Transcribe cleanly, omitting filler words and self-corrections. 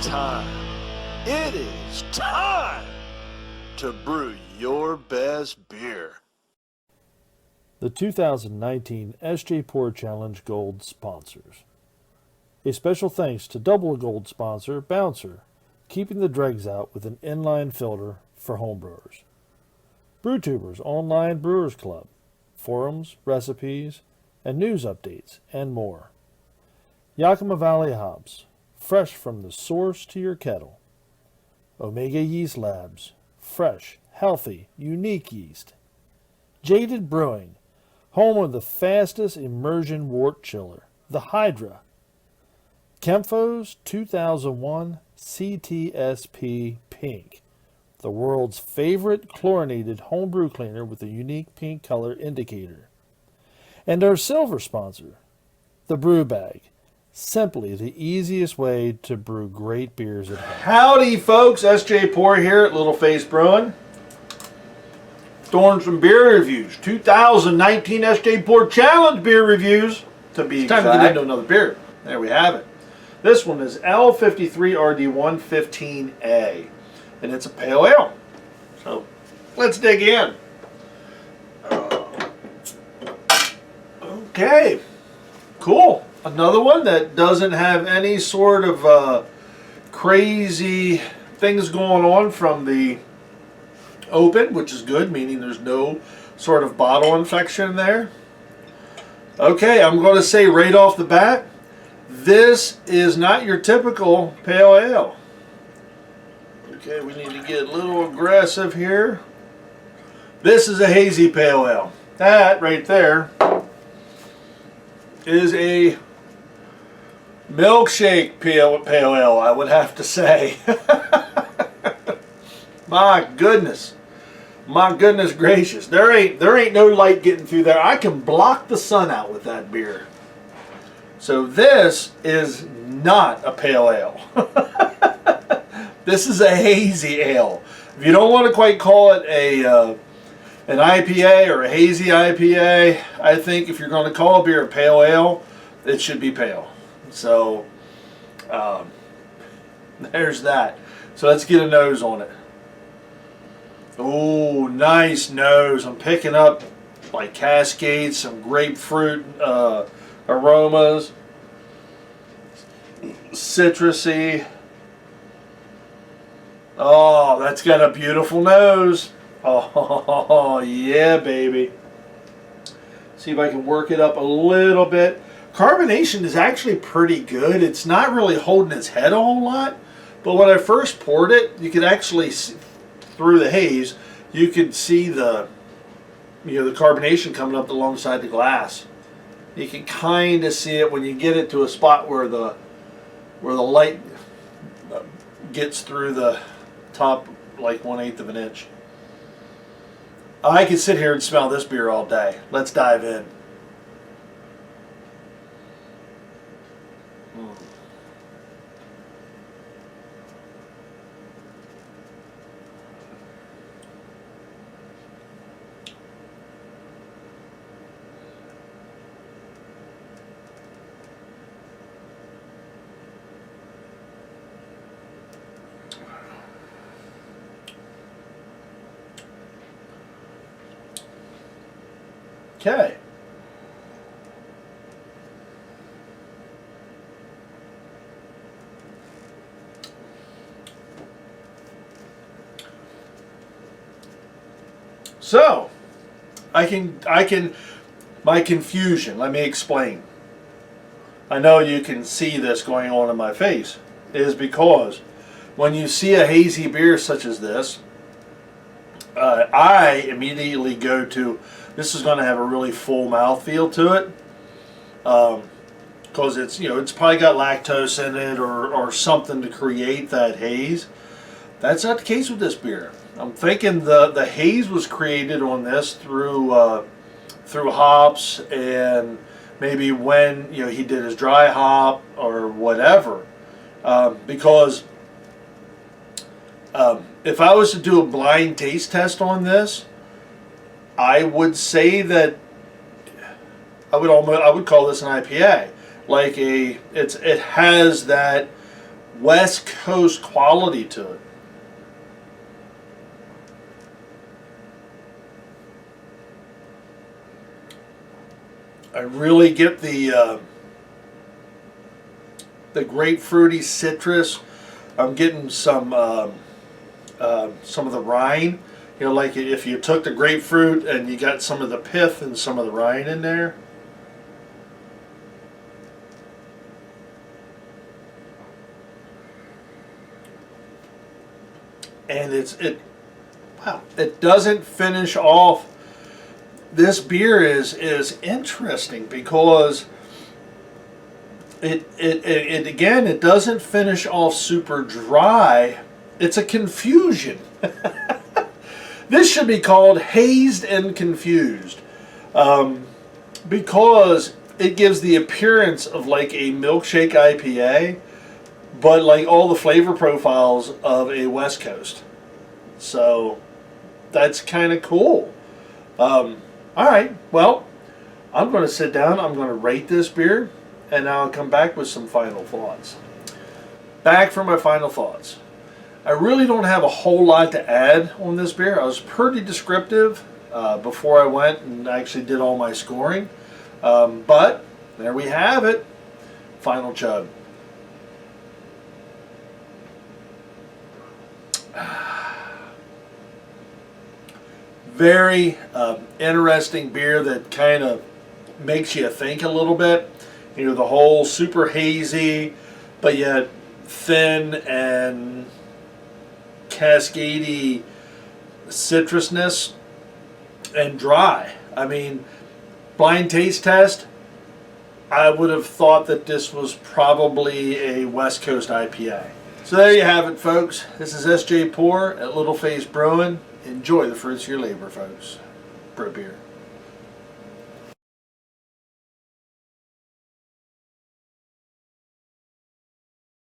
time. It is time to brew your best beer. The 2019 Sjporr Challenge Gold sponsors. A special thanks to double gold sponsor Bouncer, keeping the dregs out with an inline filter for homebrewers. BrewTubers Online Brewers Club, forums, recipes, and news updates, and more. Yakima Valley Hops, fresh from the source to your kettle. Omega Yeast Labs, fresh, healthy, unique yeast. Jaded Brewing, home of the fastest immersion wort chiller, the Hydra. Kempfo's 2001 CTSP Pink, the world's favorite chlorinated homebrew cleaner with a unique pink color indicator. And our silver sponsor, the Brew Bag, simply the easiest way to brew great beers at home. Howdy folks, Sjporr here at Little Face Brewing. Doing some beer reviews. 2019 Sjporr Challenge beer reviews, to be exact. Time to get into another beer. There we have it. This one is L53 RD1 15A, and it's a pale ale. So let's dig in. Okay, cool. Another one that doesn't have any sort of crazy things going on from the open, which is good, meaning there's no sort of bottle infection there. Okay, I'm going to say right off the bat, this is not your typical pale ale. Okay, we need to get a little aggressive here. This is a hazy pale ale. That right there is a milkshake pale ale, I would have to say. My goodness gracious, there ain't no light getting through there. I can block the sun out with that beer. So this is not a pale ale. This is a hazy ale. If you don't want to quite call it an IPA or a hazy IPA, I think if you're going to call a beer a pale ale, it should be pale. So there's that. So let's get a nose on it. Oh, nice nose. I'm picking up like Cascade, some grapefruit aromas, citrusy. Oh, that's got a beautiful nose. Oh, yeah, baby. See if I can work it up a little bit. Carbonation is actually pretty good. It's not really holding its head a whole lot, but when I first poured it, you could actually see, through the haze, you could see the the carbonation coming up alongside the glass. You can kind of see it when you get it to a spot where the light gets through the top like 1/8 of an inch. I could sit here and smell this beer all day. Let's dive in. Okay. So, my confusion, let me explain. I know you can see this going on in my face, is because when you see a hazy beer such as this, I immediately go to, this is going to have a really full mouthfeel to it, because it's it's probably got lactose in it or something to create that haze. That's not the case with this beer. I'm thinking the haze was created on this through hops, and maybe when he did his dry hop or whatever, because if I was to do a blind taste test on this, I would say that I would call this an IPA. Like it has that West Coast quality to it. I really get the grapefruity citrus. I'm getting some of the rind. You know, like if you took the grapefruit and you got some of the pith and some of the rind in there. And it doesn't finish off. This beer is interesting because it again, it doesn't finish off super dry. It's a confusion. This should be called hazed and confused, because it gives the appearance of like a milkshake IPA, but like all the flavor profiles of a West Coast. So that's kind of cool. All right, well, I'm going to sit down. I'm going to rate this beer, and I'll come back with some final thoughts. Back for my final thoughts. I really don't have a whole lot to add on this beer. I was pretty descriptive before I went and actually did all my scoring. But there we have it. Final chug. Very interesting beer that kind of makes you think a little bit. You know, the whole super hazy, but yet thin and cascadey citrusness and dry. I mean, blind taste test, I would have thought that this was probably a West Coast IPA. So there you have it, folks. This is Sjporr at Little Face Brewing. Enjoy the fruits of your labor, folks. Brew beer.